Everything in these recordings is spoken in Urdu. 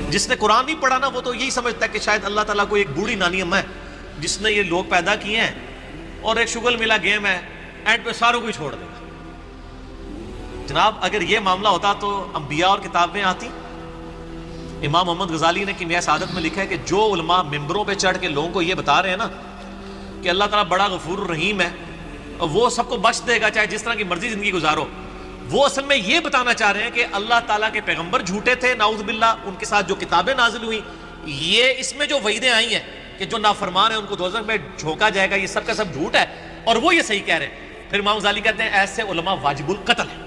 جس نے قرآن نہیں پڑھا نا وہ تو یہی سمجھتا ہے کہ شاید اللہ تعالیٰ کو ایک بوڑھی نانی اماں ہے جس نے یہ لوگ پیدا کیے ہیں اور ایک شغل ملا گیم ہے، اینڈ پہ ساروں کو ہی چھوڑ دے گا۔ جناب اگر یہ معاملہ ہوتا تو انبیاء اور کتابیں آتی۔ امام محمد غزالی نے کیمیائے سعادت میں لکھا ہے کہ جو علماء ممبروں پہ چڑھ کے لوگوں کو یہ بتا رہے ہیں نا کہ اللہ تعالیٰ بڑا غفور الرحیم ہے اور وہ سب کو بخش دے گا چاہے جس طرح کی مرضی زندگی گزارو، وہ اصل میں یہ بتانا چاہ رہے ہیں کہ اللہ تعالیٰ کے پیغمبر جھوٹے تھے نعوذ باللہ، ان کے ساتھ جو کتابیں نازل ہوئیں، یہ اس میں جو وعیدیں آئی ہیں کہ جو نافرمان ہیں ان کو دوزخ میں جھونکا جائے گا، یہ سب کا سب جھوٹ ہے، اور وہ یہ صحیح کہہ رہے ہیں۔ پھر امام غزالی کہتے ہیں ایسے علماء واجب القتل ہیں۔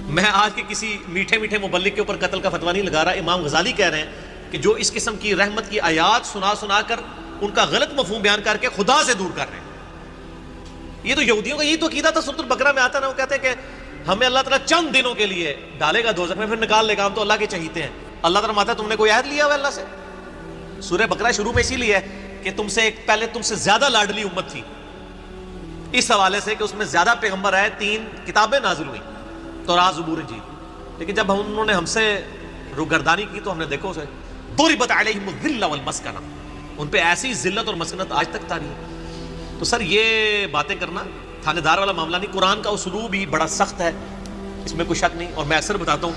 میں آج کے کسی میٹھے میٹھے مبلغ کے اوپر قتل کا فتویٰ نہیں لگا رہا، امام غزالی کہہ رہے ہیں کہ جو اس قسم کی رحمت کی آیات سنا سنا کر ان کا غلط مفہوم بیان کر کے خدا سے دور کر رہے ہیں۔ یہ تو یہودیوں کا یہی تو عقیدہ تھا، سورۃ البقرہ میں آتا نا، وہ کہتے ہیں کہ ہمیں اللہ تعالیٰ چند دنوں کے لیے ڈالے گا دوزخ میں پھر نکال لے گا، ہم تو اللہ کے چہیتے ہیں۔ اللہ تعالیٰ ماتا تم نے کوئی عہد لیا ہوا اللہ سے؟ سورہ بقرہ شروع میں اسی لیے ہے کہ تم سے ایک پہلے تم سے زیادہ لاڈلی امت تھی، اس حوالے سے کہ اس میں زیادہ پیغمبر آئے، 3 کتابیں نازل ہوئیں، تورات، زبور، انجیل۔ لیکن جب انہوں نے ہم سے روگردانی کی تو ہم نے دیکھو اسے ضربت علیہم الذلہ والمسکنہ، ان پہ ایسی ذلت اور مسکنت آج تک طاری ہے۔ تو سر یہ باتیں کرنا تھانے دار والا معاملہ نہیں، قرآن کا اسلوب ہی بڑا سخت ہے، اس میں کوئی شک نہیں۔ اور میں اکثر بتاتا ہوں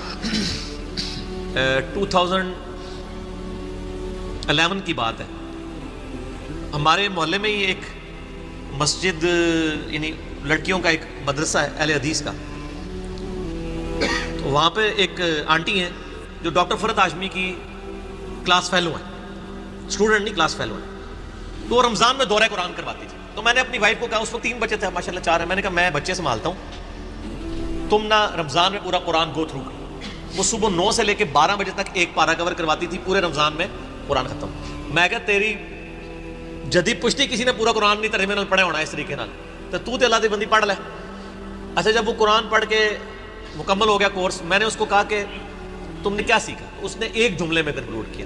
2011 کی بات ہے، ہمارے محلے میں ہی ایک مسجد، یعنی لڑکیوں کا ایک مدرسہ ہے اہل حدیث کا، تو وہاں پہ ایک آنٹی ہیں جو ڈاکٹر فرحت ہاشمی کی کلاس فیلو ہیں، اسٹوڈنٹ نہیں کلاس فیلو ہیں، تو وہ رمضان میں دورہ قرآن کرواتی تھی۔ تو میں نے اپنی وائف کو کہا، اس وقت 3 بچے تھے، ماشاءاللہ 4 ہیں، میں نے کہا میں بچے سنبھالتا ہوں، تم نہ رمضان میں پورا قرآن گو تھرو کرو۔ وہ صبح 9 سے لے کے 12 بجے تک ایک پارہ کور کرواتی تھی، پورے رمضان میں قرآن ختم۔ میں کہا تیری جدید پشتی کسی نے پورا قرآن نہیں ترجمے نال پڑھے ہونا اس طریقے نال، تو اللہ دی بندی پڑھ لے۔ اچھا جب وہ قرآن پڑھ کے مکمل ہو گیا کورس، میں نے اس کو کہا کہ تم نے کیا سیکھا؟ اس نے ایک جملے میں کنکلوڈ کیا،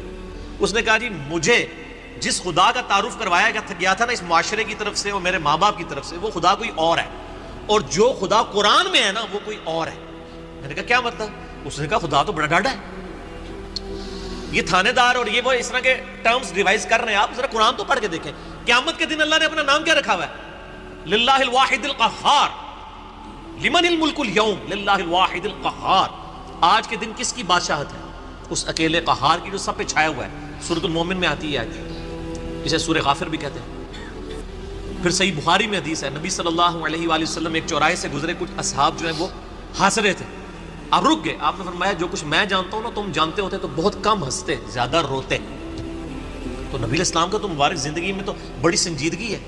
اس نے کہا جی مجھے جس خدا کا تعارف کروایا گیا تھا نا اس معاشرے کی طرف سے اور میرے ماں باپ کی طرف سے، وہ خدا کوئی اور ہے، اور جو خدا قرآن میں ہے نا وہ کوئی اور ہے۔ میں نے کہا کیا مطلب؟ اس نے کہا خدا تو بڑا ڈاڈا ہے۔ یہ تھانے دار اور یہ وہ اس طرح کے ٹرمز ریوائز کر رہے ہیں، آپ ذرا قرآن تو پڑھ کے دیکھیں۔ قیامت کے دن اللہ نے اپنا نام کیا رکھا ہوا ہے؟ للہ الواحد القہار، لمن الملک اليوم، للہ الواحد القہار۔ آج کے دن کس کی بادشاہت ہے؟ اس اکیلے قہار کی جو سب پہ چھایا ہوا ہے۔ سورۃ المومن میں آتی ہے آج، اسے سورہ غافر بھی کہتے ہیں۔ پھر صحیح بخاری میں حدیث ہے، نبی صلی اللہ علیہ وآلہ وسلم ایک چوراہے سے گزرے، کچھ اصحاب جو ہیں وہ ہنس رہے تھے، آپ رک گئے، آپ نے فرمایا جو کچھ میں جانتا ہوں نا تم جانتے ہوتے تو بہت کم ہنستے، زیادہ روتے۔ تو نبی علیہ السلام کا تو مبارک زندگی میں تو بڑی سنجیدگی ہے۔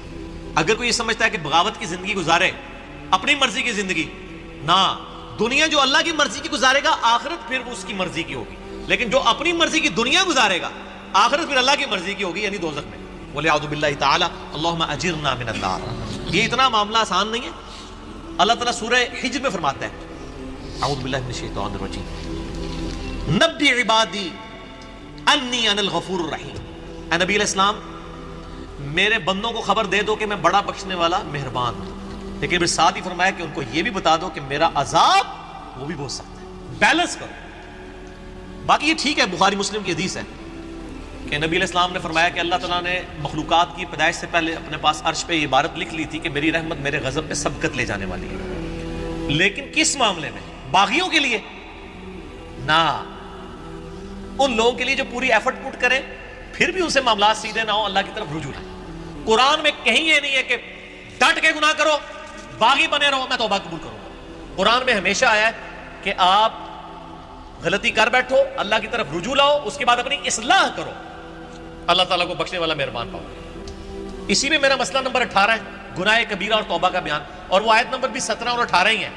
اگر کوئی یہ سمجھتا ہے کہ بغاوت کی زندگی گزارے، اپنی مرضی کی زندگی، نہ، دنیا جو اللہ کی مرضی کی گزارے گا آخرت پھر اس کی مرضی کی ہوگی، لیکن جو اپنی مرضی کی دنیا گزارے گا آخرت پھر اللہ کی مرضی کی ہوگی، یعنی دوزخ میں۔ وَلِعَوْذُ بِاللَّهِ تَعَالَى اللَّهُمَّ أَجِرْنَا مِنَ النَّارِ۔ یہ اتنا معاملہ آسان نہیں ہے۔ اللہ تعالیٰ سورہ حجر میں فرماتا ہے، اعوذ باللہ من الشیطان الرجیم، نبی عبادی انی انا الغفور الرحیم۔ اے نبی علیہ السلام میرے بندوں کو خبر دے دو کہ میں بڑا بخشنے والا مہربان ہوں، لیکن پھر ساتھ ہی فرمایا کہ ان کو یہ بھی بتا دو کہ میرا عذاب وہ بھی بہت سخت ہے۔ بیلنس کرو۔ باقی یہ ٹھیک ہے، بخاری مسلم کی حدیث ہے کہ نبی علیہ السلام نے فرمایا کہ اللہ تعالیٰ نے مخلوقات کی پیدائش سے پہلے اپنے پاس عرش پہ یہ عبارت لکھ لی تھی کہ میری رحمت میرے غضب پہ سبقت لے جانے والی ہے، لیکن کس معاملے میں؟ باغیوں کے لیے نہ، ان لوگوں کے لیے جو پوری ایفرٹ پٹ کریں پھر بھی ان سے معاملات سیدھے نہ ہو، اللہ کی طرف رجوع لائیں۔ قرآن میں کہیں یہ نہیں ہے کہ ڈٹ کے گناہ کرو، باغی بنے رہو میں توبہ قبول کروں گا۔ قرآن میں ہمیشہ آیا ہے کہ آپ غلطی کر بیٹھو، اللہ کی طرف رجوع لاؤ، اس کے بعد اپنی اصلاح کرو، اللہ تعالیٰ کو بخشنے والا مہربان پاؤ۔ اسی میں میرا مسئلہ نمبر 18 ہے، گناہ کبیرہ اور توبہ کا بیان، اور وہ آیت نمبر بھی 17 اور 18 ہی ہے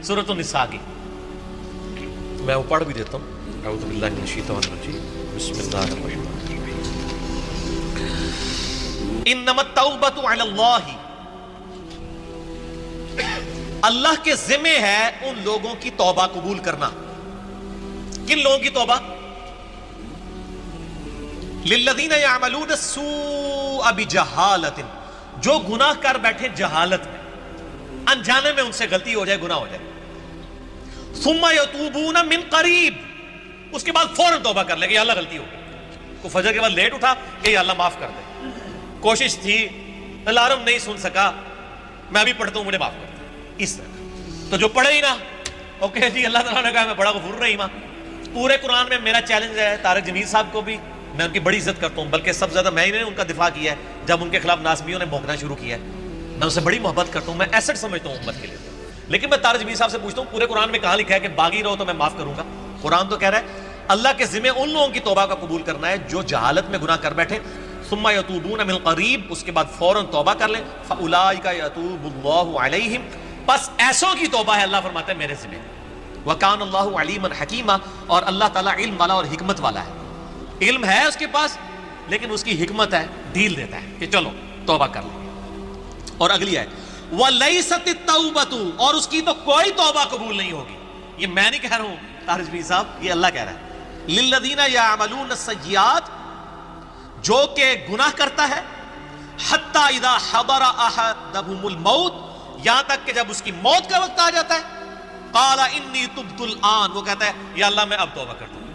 سورۃ النساء کی۔ میں وہ پڑھ بھی دیتا ہوں، اعوذ باللہ من الشیطان الرجیم، بسم اللہ الرحمن الرحیم۔ انما التوبۃ علی اللہ، اللہ کے ذمہ ہے ان لوگوں کی توبہ قبول کرنا۔ کن لوگوں کی توبہ؟ للذین یعملون السوء بجہالۃ، جو گناہ کر بیٹھے جہالت میں، انجانے میں ان سے غلطی ہو جائے، گناہ ہو جائے، ثم یتوبون من قریب، اس کے بعد فوراً توبہ کر لے کہ یا اللہ غلطی ہو گئی. کو فجر کے بعد لیٹ اٹھا کہ یا اللہ معاف کر دے, کوشش تھی, الارم نہیں سن سکا, میں ابھی پڑھتا ہوں مجھے معاف کر دے, اس طرح. تو جو پڑھے ہی نا, اوکے جی اللہ تعالیٰ نے کہا میں بڑا غفور رحیم ہوں. پورے قرآن میں میرا چیلنج ہے طارق جمیل صاحب کو بھی, میں ان کی بڑی عزت کرتا ہوں, بلکہ سب سے زیادہ میں نے ان کا دفاع کیا ہے جب ان کے خلاف ناسمیوں نے بھونکنا شروع کیا ہے. میں ان سے بڑی محبت کرتا ہوں, میں ایسٹ سمجھتا ہوں امت کے لیے. لیکن میں طارق جمیل صاحب سے پوچھتا ہوں پورے قرآن میں کہاں لکھا ہے کہ باغی رہو تو میں معاف کروں گا؟ قرآن تو کہہ رہا ہے اللہ کے ذمہ ان لوگوں کی توبہ کا قبول کرنا ہے جو جہالت میں گناہ کر بیٹھے, ثم یتوبون من قریب, اس کے بعد فوراً توبہ کر لیں, فاولئک یتوب اللہ علیہم, بس ایسوں کی توبہ ہے اللہ فرماتا ہے میرے ذمہ. وکان اللہ علیما حکیما, اور اللہ تعالیٰ علم والا اور حکمت والا ہے. علم ہے اس کے پاس لیکن اس کی حکمت ہے, ڈھیل دیتا ہے کہ چلو توبہ کر لیں. اور اگلی ہے وَلَيْسَتِ التَّوْبَةُ, اور اس کی تو کوئی توبہ قبول نہیں ہوگی. یہ میں نہیں کہہ رہا ہوں طارق جمیل صاحب, یہ اللہ کہہ رہا ہے. لِلَّذِينَ يَعْمَلُونَ السَّيِّئَاتِ, جو کہ گناہ کرتا ہے, حَتَّى إِذَا حَضَرَ أَحَدَهُمُ الْمَوْتِ, یہاں تک کہ جب اس کی موت کا وقت آ جاتا ہے, قَالَ إِنِّي تُبْتُ الْآنَ, وہ کہتا ہے یا اللہ میں اب توبہ کرتا ہوں.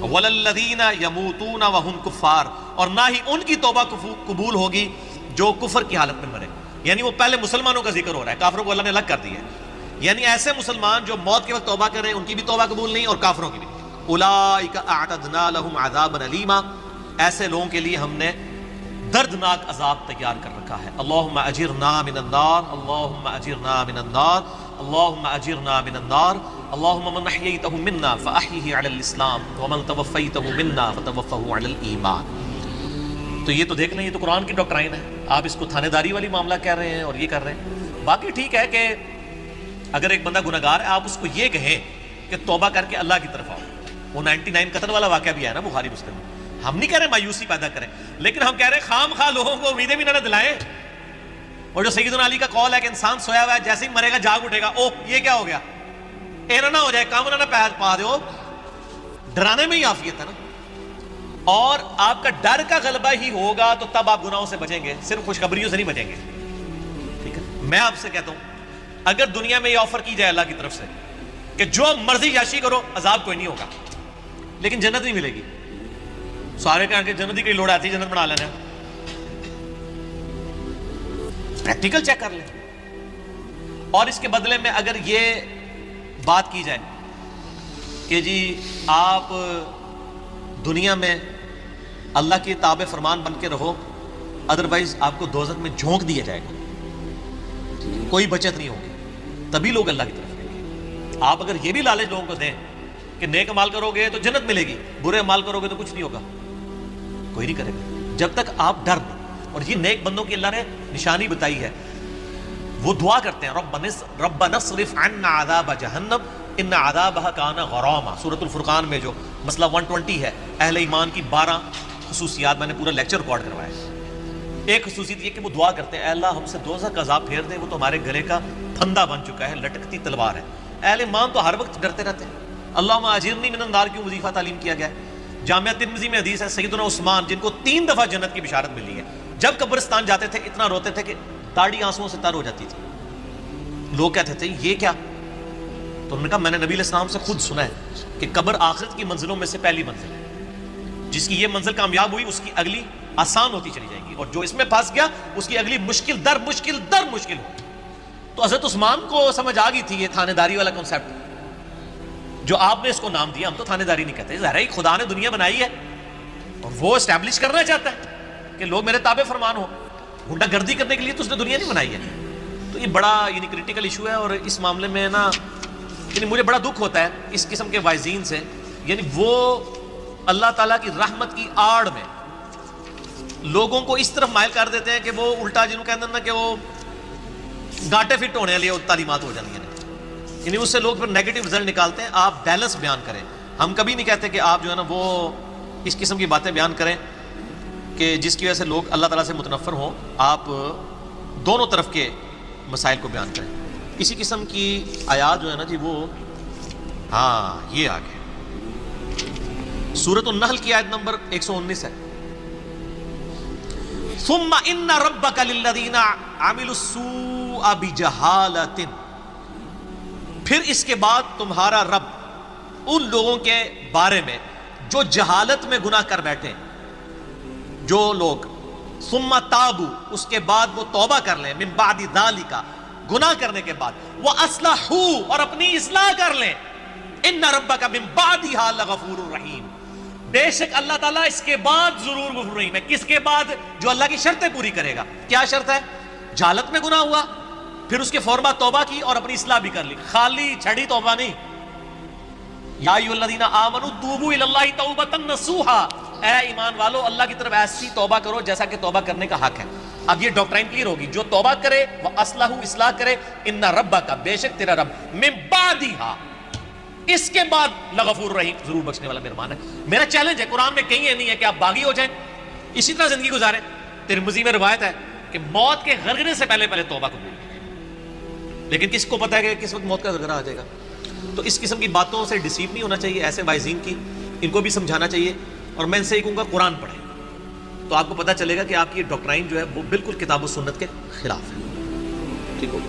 وَلَلَّذِينَ يَمُوتُونَ وَهُمْ كُفَّارٌ, اور نہ ہی ان کی توبہ قبول ہوگی جو کفر کی حالت میں مرے. یعنی وہ پہلے مسلمانوں کا ذکر ہو رہا ہے, کافروں کو اللہ نے الگ کر دیا ہے. یعنی ایسے مسلمان جو موت کے وقت توبہ کریں ان کی بھی توبہ قبول نہیں اور کافروں کی بھی. اولئک اعتدنا لهم عذابا الیما, ایسے لوگوں کے لیے ہم نے دردناک عذاب تیار کر رکھا ہے. اللہم اجرنا من النار, اللہم اجرنا من النار, اللہم اجرنا من النار, اللہم من احییتہ منا فاحیہ علی الاسلام ومن توفیتہ منا فتوفہ علی الایمان. تو یہ تو دیکھ لیں, یہ تو قرآن کی ڈاکٹرائن ہے. آپ اس کو تھانے داری والی معاملہ کہہ رہے ہیں اور یہ کر رہے ہیں. باقی ٹھیک ہے کہ اگر ایک بندہ گناہگار ہے آپ اس کو یہ کہیں کہ توبہ کر کے اللہ کی طرف آؤ. وہ 99 قتل والا واقعہ بھی ہے نا بخاری مسلم میں. ہم نہیں کہہ رہے مایوسی پیدا کریں, لیکن ہم کہہ رہے ہیں خام خواہ لوگوں کو امیدیں بھی نہ دلائیں. اور جو سیدنا علی کا قول ہے کہ انسان سویا ہوا ہے, جیسے ہی مرے گا جاگ اٹھے گا, او یہ کیا ہو گیا, اینا نہ ہو جائے, کام نہ پیر پا دو. ڈرانے میں ہی عافیت ہے نا. اور آپ کا ڈر کا غلبہ ہی ہوگا تو تب آپ گناہوں سے بچیں گے, صرف خوشخبریوں سے نہیں بچیں گے. ٹھیک ہے, میں آپ سے کہتا ہوں اگر دنیا میں یہ آفر کی جائے اللہ کی طرف سے کہ جو مرضی یاشی کرو عذاب کوئی نہیں ہوگا لیکن جنت نہیں ملے گی, سارے کہیں کہ جنت ہی کی لوڑ آتی ہے, جنت بنا لینا. پریکٹیکل چیک کر لیں. اور اس کے بدلے میں اگر یہ بات کی جائے کہ جی آپ دنیا میں اللہ کی تابع فرمان بن کے رہو, ادروائز آپ کو دوزخ میں جھونک دیا جائے گا, کوئی بچت نہیں ہوگی, تبھی لوگ اللہ کی طرف لیں گے. آپ اگر یہ بھی لالچ لوگوں کو دیں کہ نیک عمل کرو گے تو جنت ملے گی, برے عمل کرو گے تو کچھ نہیں ہوگا, کوئی نہیں کرے گا جب تک آپ ڈر لیں. اور یہ نیک بندوں کی اللہ نے نشانی بتائی ہے, وہ دعا کرتے ہیں ربنا اصرف عنا عذاب جہنم ان عذابها کان غراما. سورۃ الفرقان میں جو مسئلہ 120 ہے, اہل ایمان کی 12 خصوصیات, میں نے پورا لیکچر ریکارڈ کروایا ہے. ایک خصوصیت یہ کہ وہ دعا کرتے ہیں اے اللہ ہم سے دوزخ کا عذاب پھیر دے, وہ تو ہمارے گلے کا پھندا بن چکا ہے, لٹکتی تلوار ہے. اہل ایمان تو ہر وقت ڈرتے رہتے ہیں. اللہم اجرنی من النار کی وظیفہ تعلیم کیا گیا ہے. جامعہ ترمذی میں حدیث ہے سیدنا عثمان جن کو 3 دفعہ جنت کی بشارت ملی ہے, جب قبرستان جاتے تھے اتنا روتے تھے کہ داڑھی آنسوؤں سے تر ہو جاتی تھی. لوگ کہتے تھے یہ کیا, تو انہوں نے کہا میں نے نبی علیہ السلام سے خود سنا ہے کہ قبر آخرت کی منزلوں میں سے پہلی منزل ہے, جس کی یہ منزل کامیاب ہوئی اس کی اگلی آسان ہوتی چلی جائے گی, اور جو اس میں پھنس گیا اس کی اگلی مشکل در مشکل ہوگی. تو حضرت عثمان کو سمجھ آ گئی تھی یہ تھانے داری والا کنسیپٹ جو آپ نے اس کو نام دیا. ہم تو تھانے داری نہیں کہتے, ظاہر ہے خدا نے دنیا بنائی ہے اور وہ اسٹیبلش کرنا چاہتا ہے کہ لوگ میرے تابع فرمان ہو. گنڈا گردی کرنے کے لیے تو اس نے دنیا نہیں بنائی ہے. تو یہ بڑا یعنی کریٹیکل ایشو ہے, اور اس معاملے میں نا یعنی مجھے بڑا دکھ ہوتا ہے اس قسم کے وائزین سے. یعنی وہ اللہ تعالیٰ کی رحمت کی آڑ میں لوگوں کو اس طرف مائل کر دیتے ہیں کہ وہ الٹا جنہوں کہتے ہیں نا کہ وہ گاٹے فٹ ہونے والی تعلیمات ہو جاتی ہیں, یعنی اس سے لوگ پھر نیگیٹو رزلٹ نکالتے ہیں. آپ بیلنس بیان کریں. ہم کبھی نہیں کہتے کہ آپ جو ہے نا وہ اس قسم کی باتیں بیان کریں کہ جس کی وجہ سے لوگ اللہ تعالیٰ سے متنفر ہوں. آپ دونوں طرف کے مسائل کو بیان کریں. اسی قسم کی آیات جو ہے نا جی وہ ہاں یہ آگے سورۃ النحل کی آیت نمبر 119 ہے. ثم ان ربک للذین عملوا السوء بجہالۃ, پھر اس کے بعد تمہارا رب ان لوگوں کے بارے میں جو جہالت میں گناہ کر بیٹھے ہیں. جو لوگ ثم تابو اس کے بعد وہ توبہ کر لیں، من بعد ذالک گناہ کرنے کے بعد، واصلحوا اور اپنی اصلاح کر لیں، ان ربک من بعدھا لغفور رحیم، بے شک اللہ تعالیٰ اس کے بعد ضرور غفور رحیم ہے. کس کے بعد؟ جو اللہ کی شرطیں پوری کرے گا. کیا شرط ہے؟ جہالت میں گناہ ہوا، پھر اس کے فوراً بعد توبہ کی اور اپنی اصلاح بھی کر لی. خالی چھڑی توبہ نہیں. یا ایھا الذین آمنوا توبوا الی اللہ توبۃ نصوحا، اے ایمان والو اللہ کی طرف ایسی توبہ کرو جیسا کہ توبہ کرنے کا حق ہے. اب یہ ڈاکٹرائن کلیئر ہوگی. جو توبہ کرے وہ اصلاح کرے، ان ربک بے شک تیرا رب من بعدھا اس کے بعد لغفور رحیم ضرور بخشنے والا مہربان ہے. میرا چیلنج ہے، قرآن میں کہیں یہ نہیں ہے کہ آپ باغی ہو جائیں اسی طرح زندگی گزاریں. ترمذی میں روایت ہے کہ موت کے غرغرے سے پہلے توبہ قبول. لیکن کس کو پتا ہے کہ کس وقت موت کا غرغرہ آ جائے گا؟ تو اس قسم کی باتوں سے ڈیسیو نہیں ہونا چاہیے. ایسے وائزین کی ان کو بھی سمجھانا چاہیے. اور میں ان سے یہ کہوں گا قرآن پڑھیں تو آپ کو پتہ چلے گا کہ آپ کی یہ ڈاکٹرائن جو ہے وہ بالکل کتاب و سنت کے خلاف ہے. ٹھیک ہو؟